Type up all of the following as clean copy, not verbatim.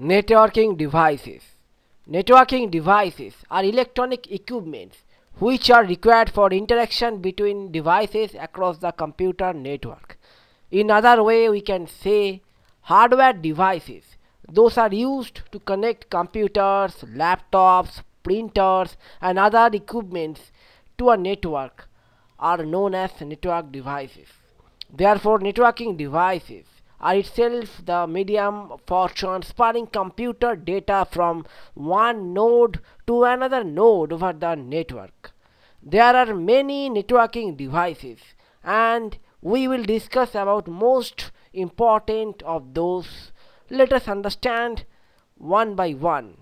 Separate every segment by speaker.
Speaker 1: Networking devices. Networking devices are electronic equipments which are required for interaction between devices across the computer network. In other way, we can say hardware devices. Those are used to connect computers, laptops, printers, and other equipments to a network are known as network devices. Therefore, networking devices are itself the medium for transferring computer data from one node to another node over the network. There are many networking devices and we will discuss about most important of those. Let us understand one by one.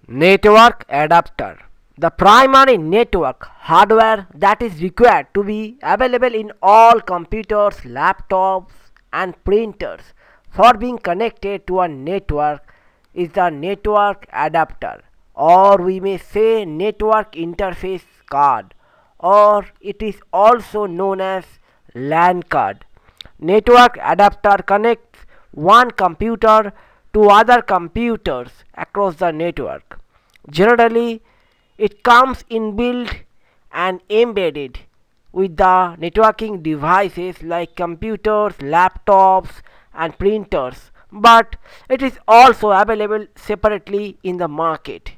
Speaker 1: Network adapter. The primary network hardware that is required to be available in all computers, laptops, and printers for being connected to a network is the network adapter, or we may say network interface card, or it is also known as LAN card. Network adapter connects one computer to other computers across the network. Generally, it comes inbuilt and embedded with the networking devices like computers, laptops, and printers, but it is also available separately in the market.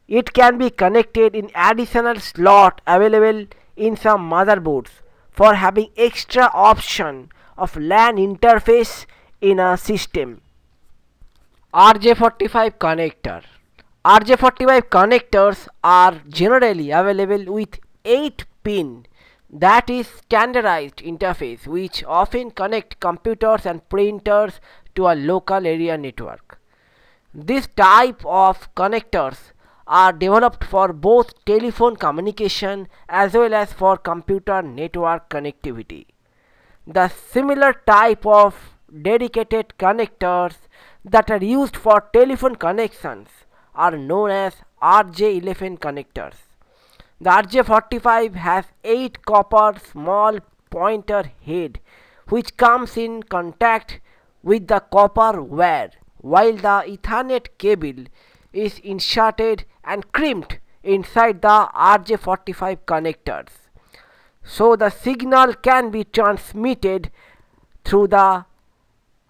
Speaker 1: It can be connected in additional slot available in some motherboards for having extra option of LAN interface in a system. RJ45 connector. RJ45 connectors are generally available with 8 pin, that is standardized interface, which often connect computers and printers to a local area network. This type of connectors are developed for both telephone communication as well as for computer network connectivity. The similar type of dedicated connectors that are used for telephone connections are known as RJ11 connectors. The RJ45 has 8 copper small pointer head which comes in contact with the copper wire, while the Ethernet cable is inserted and crimped inside the RJ45 connectors. So the signal can be transmitted through the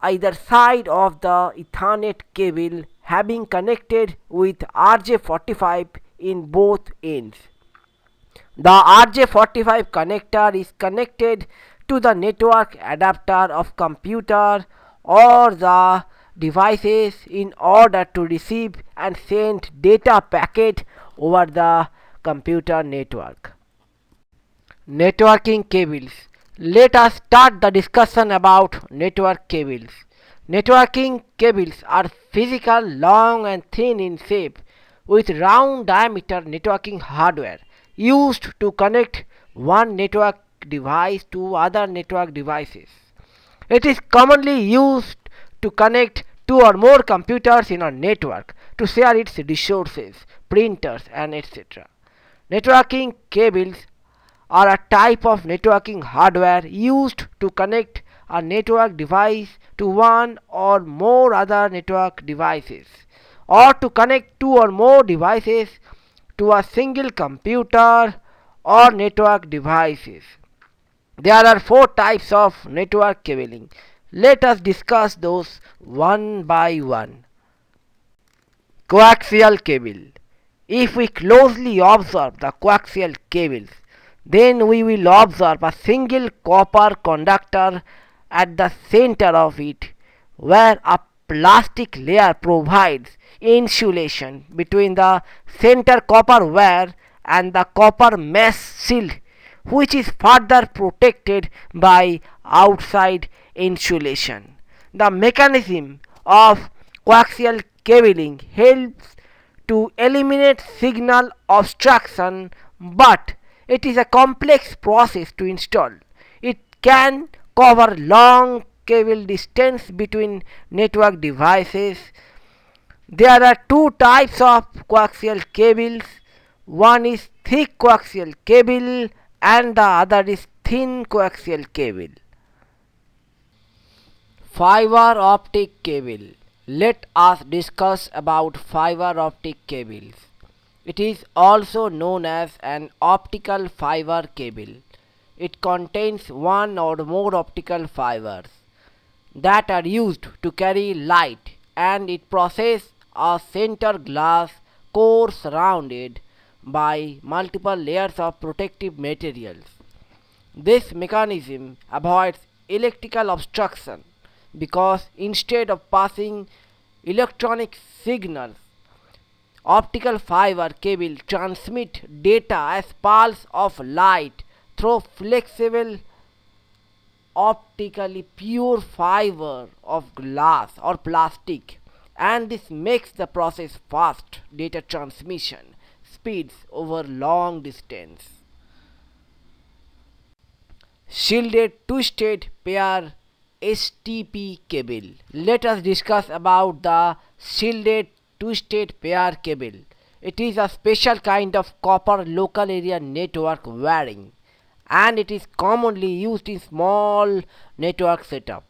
Speaker 1: either side of the Ethernet cable having connected with RJ45 in both ends. The RJ45 connector is connected to the network adapter of computer or the devices in order to receive and send data packet over the computer network. Networking cables. Let us start the discussion about network cables. Networking cables are physical, long and thin in shape with round diameter networking hardware used to connect one network device to other network devices. It is commonly used to connect two or more computers in a network to share its resources, printers, and etc. Networking cables are a type of networking hardware used to connect a network device to one or more other network devices, or to connect two or more devices to a single computer or network devices. There are four types of network cabling. Let us discuss those one by one. Coaxial cable. If we closely observe the coaxial cables, then we will observe a single copper conductor at the center of it, where a plastic layer provides insulation between the center copper wire and the copper mesh shield, which is further protected by outside insulation. The mechanism of coaxial cabling helps to eliminate signal obstruction, but it is a complex process to install. It can cover long cable distance between network devices. There are two types of coaxial cables. One is thick coaxial cable and the other is thin coaxial cable. Fiber optic cable. Let us discuss about fiber optic cables. It is also known as an optical fiber cable. It contains one or more optical fibers that are used to carry light, and it possesses a center glass core surrounded by multiple layers of protective materials. This mechanism avoids electrical obstruction because instead of passing electronic signals, optical fiber cable transmit data as pulse of light through flexible optically pure fiber of glass or plastic, and this makes the process fast data transmission speeds over long distance. Shielded twisted pair STP cable. Let us discuss about the shielded twisted pair cable. It is a special kind of copper local area network wiring, and it is commonly used in small network setup.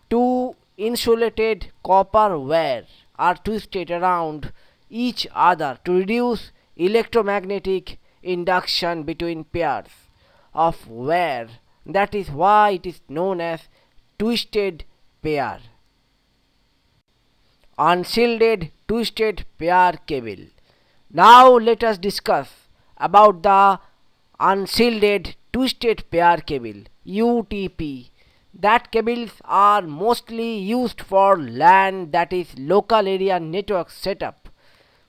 Speaker 1: Two insulated copper wire are twisted around each other to reduce electromagnetic induction between pairs of wire. That is why it is known as twisted pair. Unshielded twisted pair cable. Now let us discuss about the unshielded twisted pair cable UTP. That cables are mostly used for LAN, that is local area network setup,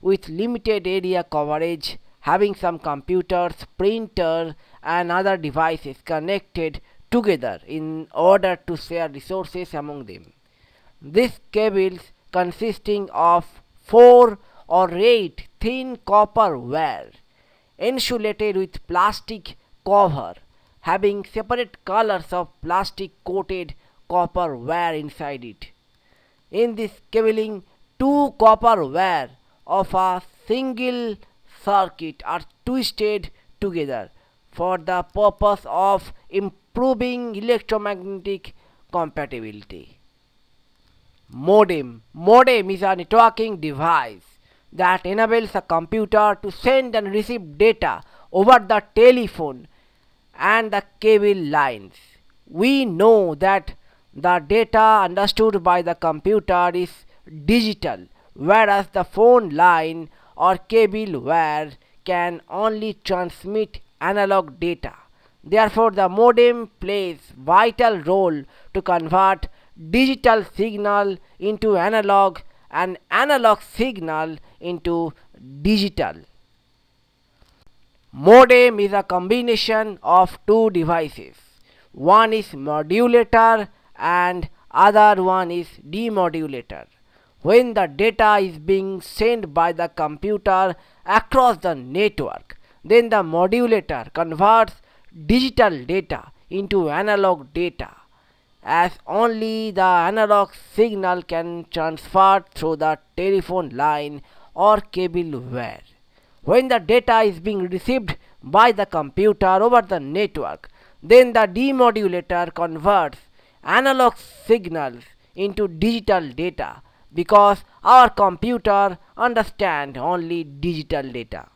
Speaker 1: with limited area coverage, having some computers, printer and other devices connected together in order to share resources among them. These cables consisting of 4 or 8 thin copper wire insulated with plastic cover, having separate colors of plastic coated copper wire inside it. In this cabling, two copper wire of a single circuit are twisted together for the purpose of improving electromagnetic compatibility. Modem. Modem is a networking device that enables a computer to send and receive data over the telephone and the cable lines. We know that the data understood by the computer is digital, whereas the phone line or cable wire can only transmit analog data. Therefore, the modem plays vital role to convert digital signal into analog and analog signal into digital. Modem is a combination of two devices. One is modulator and other one is demodulator. When the data is being sent by the computer across the network, then the modulator converts digital data into analog data, as only the analog signal can transfer through the telephone line or cable wire. When the data is being received by the computer over the network, then the demodulator converts analog signals into digital data, because our computer understands only digital data.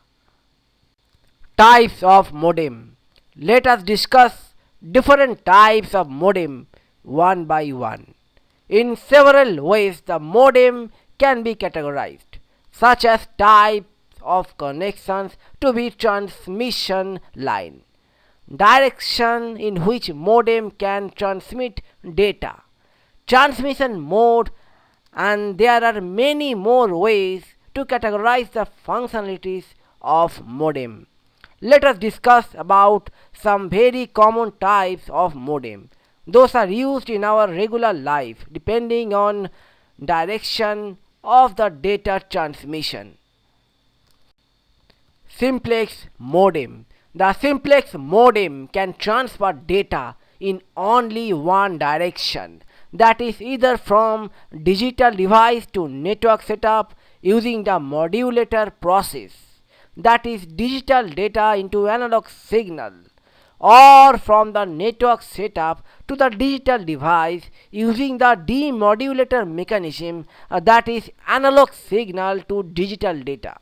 Speaker 1: Types of modem. Let us discuss different types of modem one by one. In several ways, the modem can be categorized, such as types of connections to be transmission line, direction in which modem can transmit data, transmission mode, and there are many more ways to categorize the functionalities of modem. Let us discuss about some very common types of modem. Those are used in our regular life depending on direction of the data transmission. Simplex modem. The simplex modem can transfer data in only one direction, that is either from digital device to network setup using the modulator process, that is digital data into analog signal, or from the network setup to the digital device using the demodulator mechanism, that is analog signal to digital data.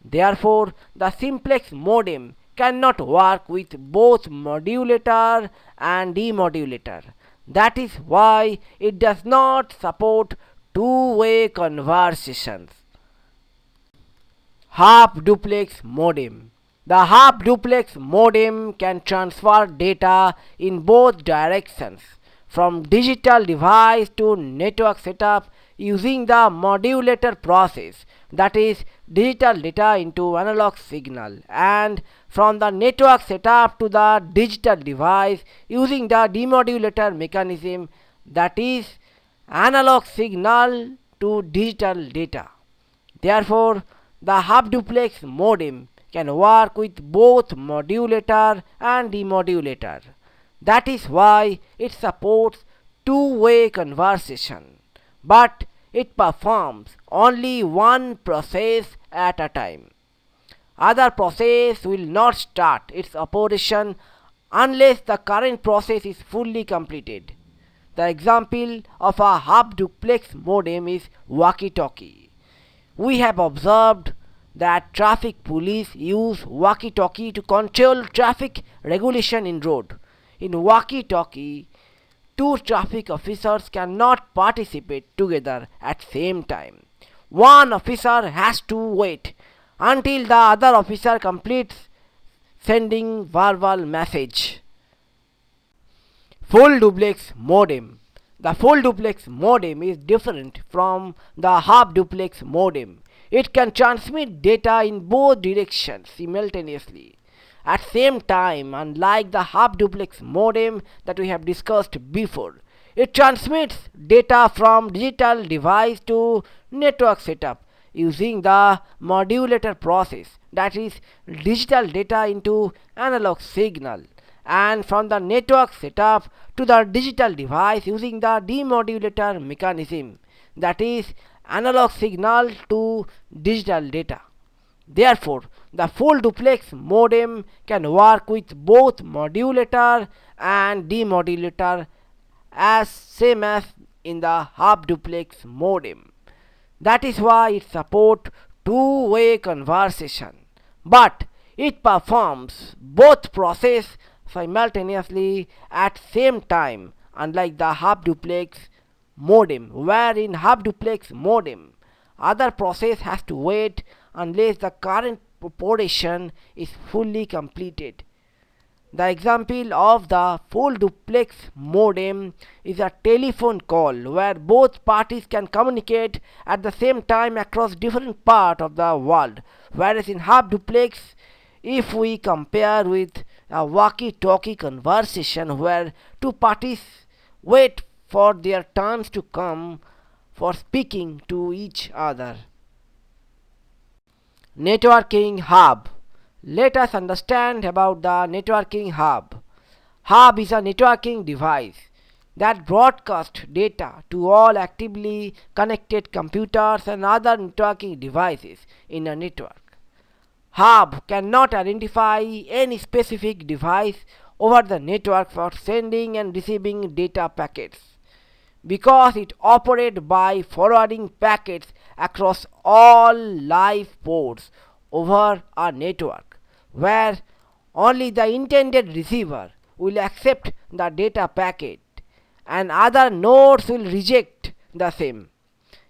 Speaker 1: Therefore, the simplex modem cannot work with both modulator and demodulator. That is why it does not support two-way conversations. Half duplex modem. The half duplex modem can transfer data in both directions from digital device to network setup using the modulator process, that is digital data into analog signal, and from the network setup to the digital device using the demodulator mechanism, that is analog signal to digital data. Therefore, the half duplex modem can work with both modulator and demodulator. That is why it supports two-way conversation, but it performs only one process at a time. Other process will not start its operation unless the current process is fully completed. The example of a half duplex modem is walkie-talkie. We have observed that traffic police use walkie-talkie to control traffic regulation in road. In walkie-talkie, two traffic officers cannot participate together at same time. One officer has to wait until the other officer completes sending verbal message. Full duplex modem. The full duplex modem is different from the half duplex modem. It can transmit data in both directions simultaneously at same time, unlike the half duplex modem that we have discussed before. It transmits data from digital device to network setup using the modulator process, that is digital data into analog signal, and from the network setup to the digital device using the demodulator mechanism, that is analog signal to digital data. Therefore, the full duplex modem can work with both modulator and demodulator as same as in the half duplex modem. That is why it supports two-way conversation, but it performs both process simultaneously at same time, unlike the half duplex modem, where in half duplex modem other process has to wait unless the current operation is fully completed. The example of the full duplex modem is a telephone call where both parties can communicate at the same time across different parts of the world, whereas in half duplex, if we compare with a walkie-talkie conversation where two parties wait for their turns to come for speaking to each other. Networking hub. Let us understand about the networking hub. Hub is a networking device that broadcasts data to all actively connected computers and other networking devices in a network. Hub cannot identify any specific device over the network for sending and receiving data packets, because it operates by forwarding packets across all live ports over a network, where only the intended receiver will accept the data packet and other nodes will reject the same.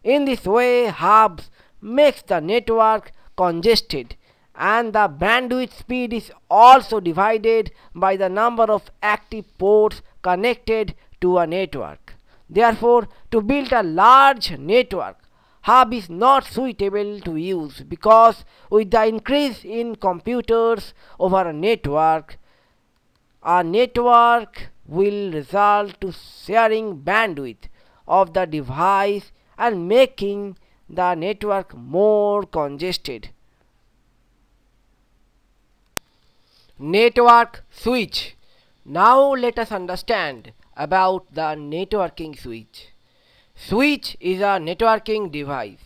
Speaker 1: In this way, hubs makes the network congested, and the bandwidth speed is also divided by the number of active ports connected to a network. Therefore, to build a large network, hub is not suitable to use, because with the increase in computers over a network will result to sharing bandwidth of the device and making the network more congested. Network switch. Now let us understand about the networking switch. Switch is a networking device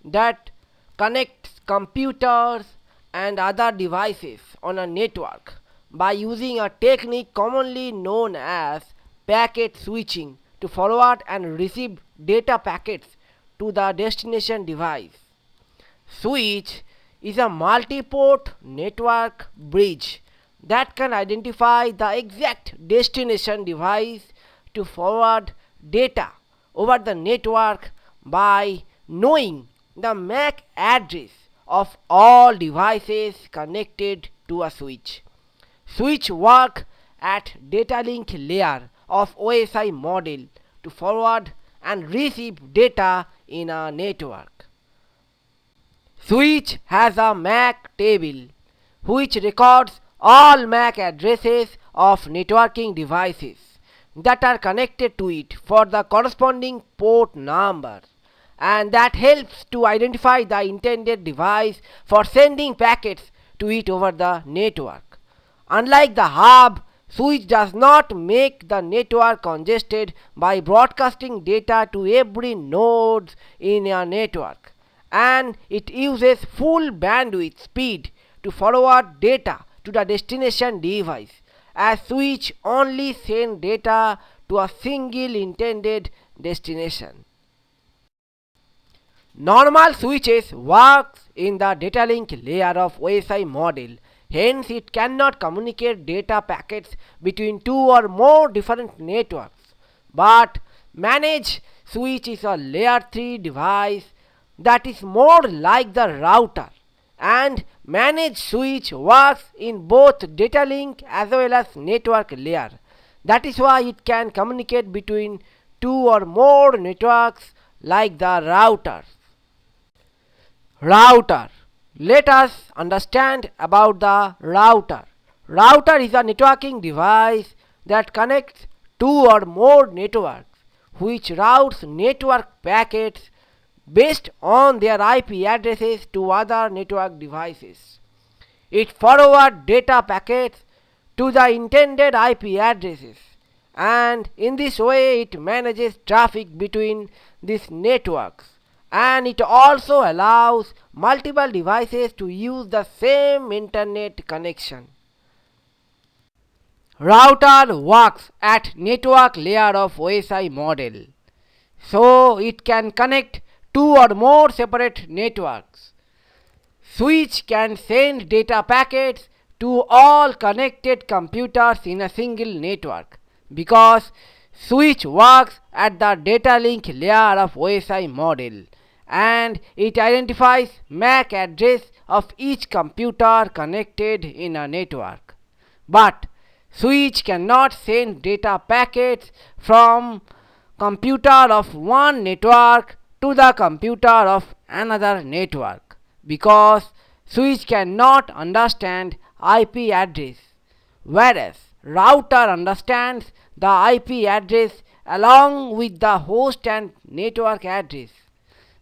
Speaker 1: that connects computers and other devices on a network by using a technique commonly known as packet switching to forward and receive data packets to the destination device. Switch is a multi-port network bridge that can identify the exact destination device to forward data over the network by knowing the MAC address of all devices connected to a switch. Switch work at data link layer of OSI model to forward and receive data in a network. Switch has a MAC table which records all MAC addresses of networking devices that are connected to it for the corresponding port number, and that helps to identify the intended device for sending packets to it over the network. Unlike the hub, switch does not make the network congested by broadcasting data to every node in a network, and it uses full bandwidth speed to forward data to the destination device, as switch only send data to a single intended destination. Normal switches works in the data link layer of OSI model. Hence, it cannot communicate data packets between two or more different networks. But managed switch is a layer 3 device that is more like the router, and managed switch works in both data link as well as network layer. That is why it can communicate between two or more networks like the router. Router. Let us understand about the router. Router is a networking device that connects two or more networks, which routes network packets based on their IP addresses to other network devices. It forwards data packets to the intended IP addresses, and in this way it manages traffic between these networks, and it also allows multiple devices to use the same internet connection. Router works at network layer of OSI model, so it can connect two or more separate networks. Switch can send data packets to all connected computers in a single network, because switch works at the data link layer of OSI model, and it identifies MAC address of each computer connected in a network. But switch cannot send data packets from computer of one network to the computer of another network, because switch cannot understand IP address, whereas router understands the IP address along with the host and network address.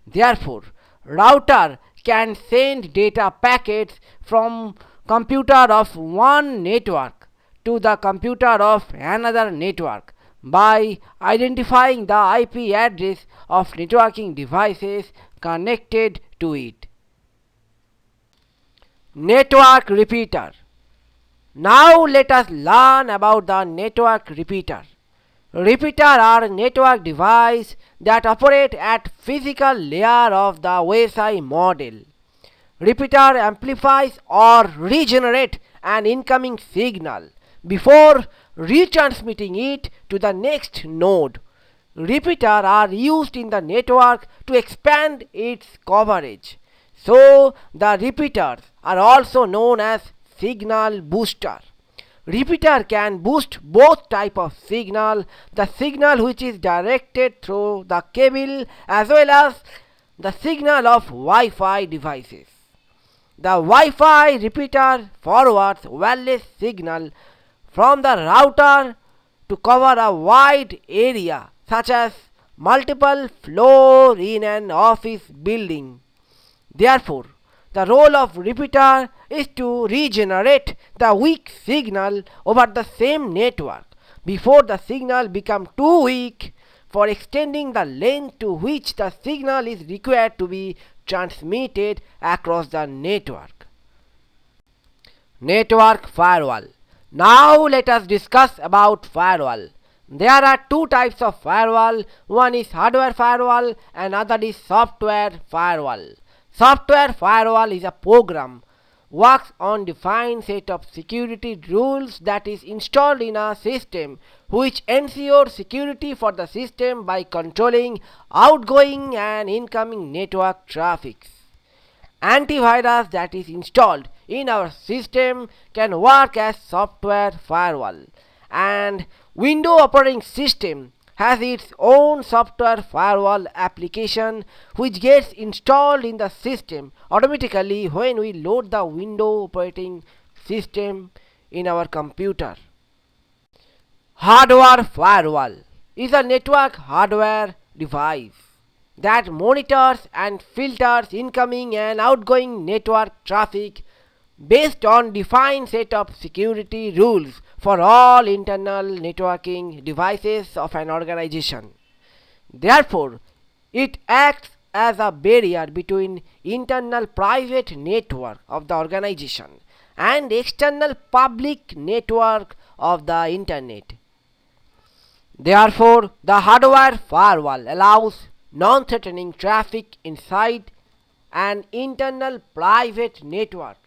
Speaker 1: Therefore, router can send data packets from computer of one network to the computer of another network by identifying the IP address of networking devices connected to it. Network repeater. Now let us learn about the network repeater. Repeater are network devices that operate at physical layer of the OSI model. Repeater amplifies or regenerate an incoming signal before retransmitting it to the next node. Repeater are used in the network to expand its coverage. So the repeaters are also known as signal booster. Repeater can boost both type of signal, the signal which is directed through the cable as well as the signal of Wi-Fi devices. The Wi-Fi repeater forwards wireless signal from the router to cover a wide area such as multiple floors in an office building. Therefore, the role of repeater is to regenerate the weak signal over the same network before the signal becomes too weak for extending the length to which the signal is required to be transmitted across the network. Network firewall. Now let us discuss about firewall. There are two types of firewall. One is hardware firewall and other is software firewall. Software firewall is a program works on defined set of security rules that is installed in a system which ensures security for the system by controlling outgoing and incoming network traffic. Antivirus that is installed in our system can work as software firewall, and Windows operating system has its own software firewall application which gets installed in the system automatically when we load the Windows operating system in our computer. Hardware firewall is a network hardware device that monitors and filters incoming and outgoing network traffic based on defined set of security rules for all internal networking devices of an organization. Therefore, it acts as a barrier between internal private network of the organization and external public network of the internet. Therefore, the hardware firewall allows non-threatening traffic inside an internal private network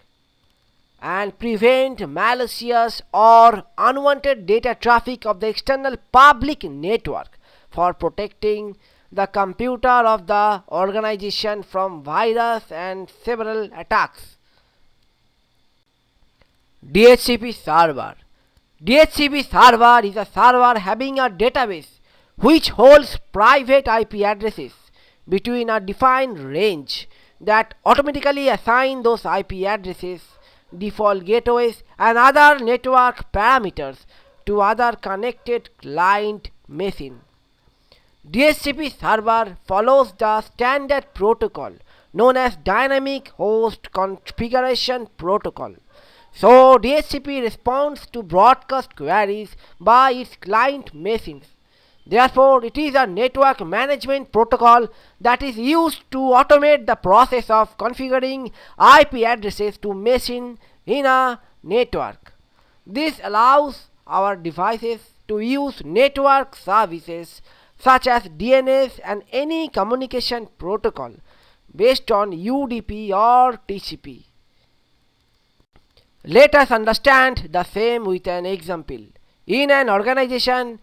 Speaker 1: and prevent malicious or unwanted data traffic of the external public network for protecting the computer of the organization from virus and several attacks. DHCP server. DHCP server is a server having a database which holds private IP addresses between a defined range that automatically assign those IP addresses, default gateways and other network parameters to other connected client machine. DHCP server follows the standard protocol known as Dynamic Host Configuration Protocol. So DHCP responds to broadcast queries by its client machines. Therefore, it is a network management protocol that is used to automate the process of configuring IP addresses to machine in a network. This allows our devices to use network services such as DNS and any communication protocol based on UDP or TCP. Let us understand the same with an example. In an organization,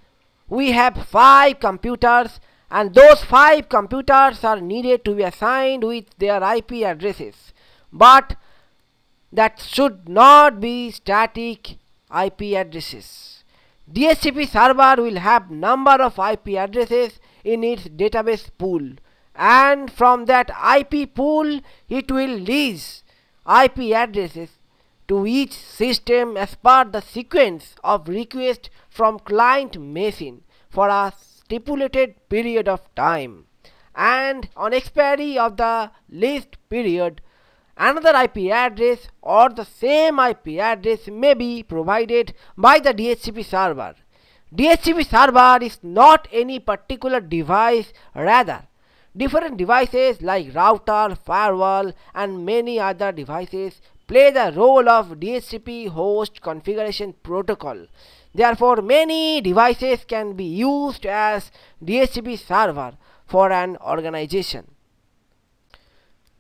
Speaker 1: we have 5 computers and those 5 computers are needed to be assigned with their IP addresses. But that should not be static IP addresses. DHCP server will have number of IP addresses in its database pool, and from that IP pool it will lease IP addresses to each system as per the sequence of request from client machine for a stipulated period of time, and on expiry of the leased period another IP address or the same IP address may be provided by the DHCP server. DHCP server is not any particular device, rather different devices like router, firewall and many other devices play the role of DHCP host configuration protocol. Therefore, many devices can be used as DHCP server for an organization.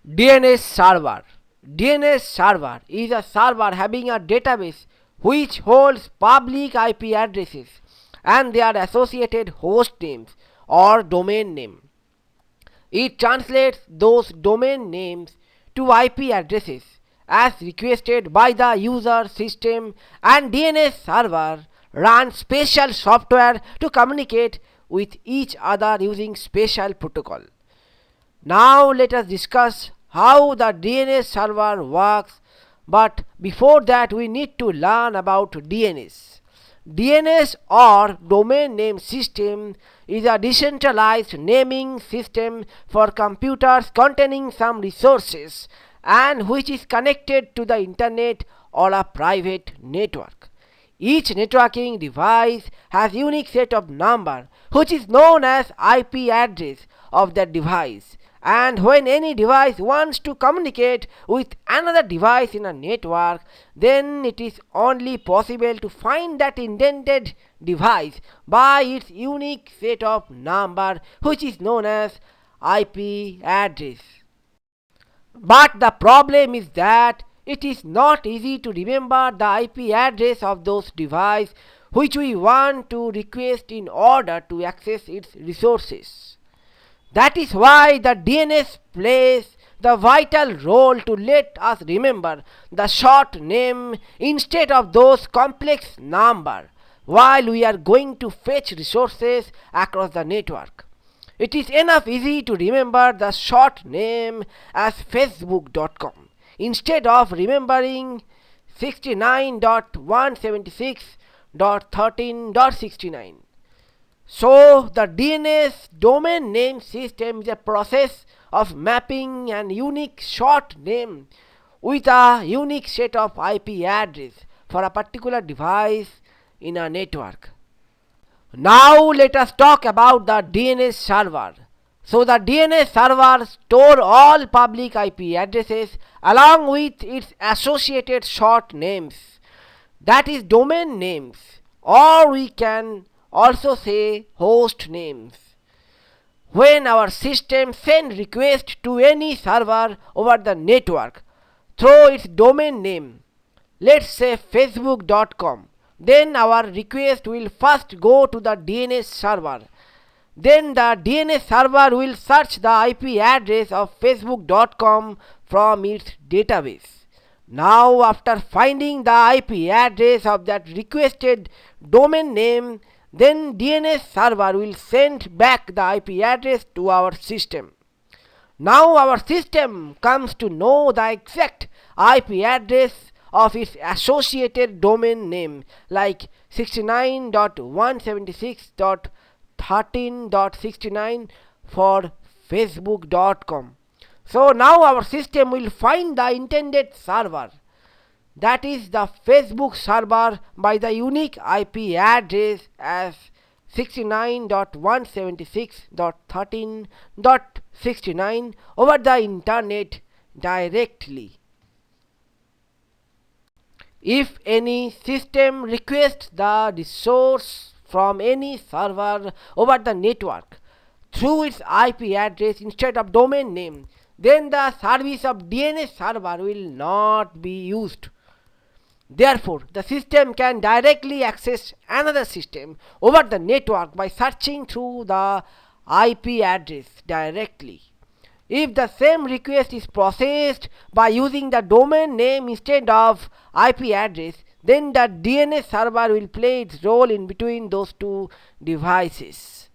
Speaker 1: DNS server. DNS server is a server having a database which holds public IP addresses and their associated host names or domain name. It translates those domain names to IP addresses as requested by the user system, and DNS server runs special software to communicate with each other using special protocol. Now let us discuss how the DNS server works, but before that we need to learn about DNS. DNS or domain name system is a decentralized naming system for computers containing some resources and which is connected to the internet or a private network. Each networking device has unique set of number which is known as IP address of that device, And when any device wants to communicate with another device in a network, then it is only possible to find that intended device by its unique set of number, which is known as IP address. But the problem is that it is not easy to remember the IP address of those devices which we want to request in order to access its resources. That is why the DNS plays the vital role to let us remember the short name instead of those complex number while we are going to fetch resources across the network. It is enough easy to remember the short name as facebook.com instead of remembering 69.176.13.69. So, the DNS domain name system is a process of mapping an unique short name with a unique set of IP address for a particular device in a network. Now, let us talk about the DNS server. So, the DNS server stores all public IP addresses along with its associated short names, that is domain names, or we can also say host names. When our system sends request to any server over the network through its domain name, let's say facebook.com, then our request will first go to the DNS server. Then the DNS server will search the IP address of facebook.com from its database. Now, after finding the IP address of that requested domain name, then DNS server will send back the IP address to our system. Now our system comes to know the exact IP address of its associated domain name like 69.176.13.69 for facebook.com. So now our system will find the intended server, that is the Facebook server, by the unique IP address as 69.176.13.69 over the internet directly. If any system requests the resource from any server over the network through its IP address instead of domain name, then the service of DNS server will not be used. Therefore, the system can directly access another system over the network by searching through the IP address directly. If the same request is processed by using the domain name instead of IP address, then the DNS server will play its role in between those two devices.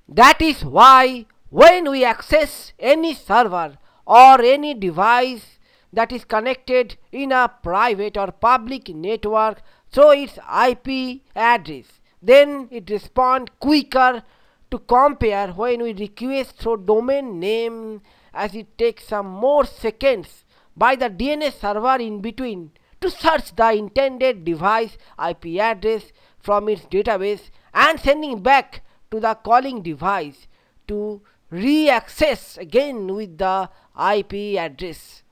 Speaker 1: That is why when we access any server or any device that is connected in a private or public network through its IP address, then it responds quicker to compare when we request through domain name, as it takes some more seconds by the DNS server in between to search the intended device IP address from its database and sending back to the calling device to re-access again with the IP address.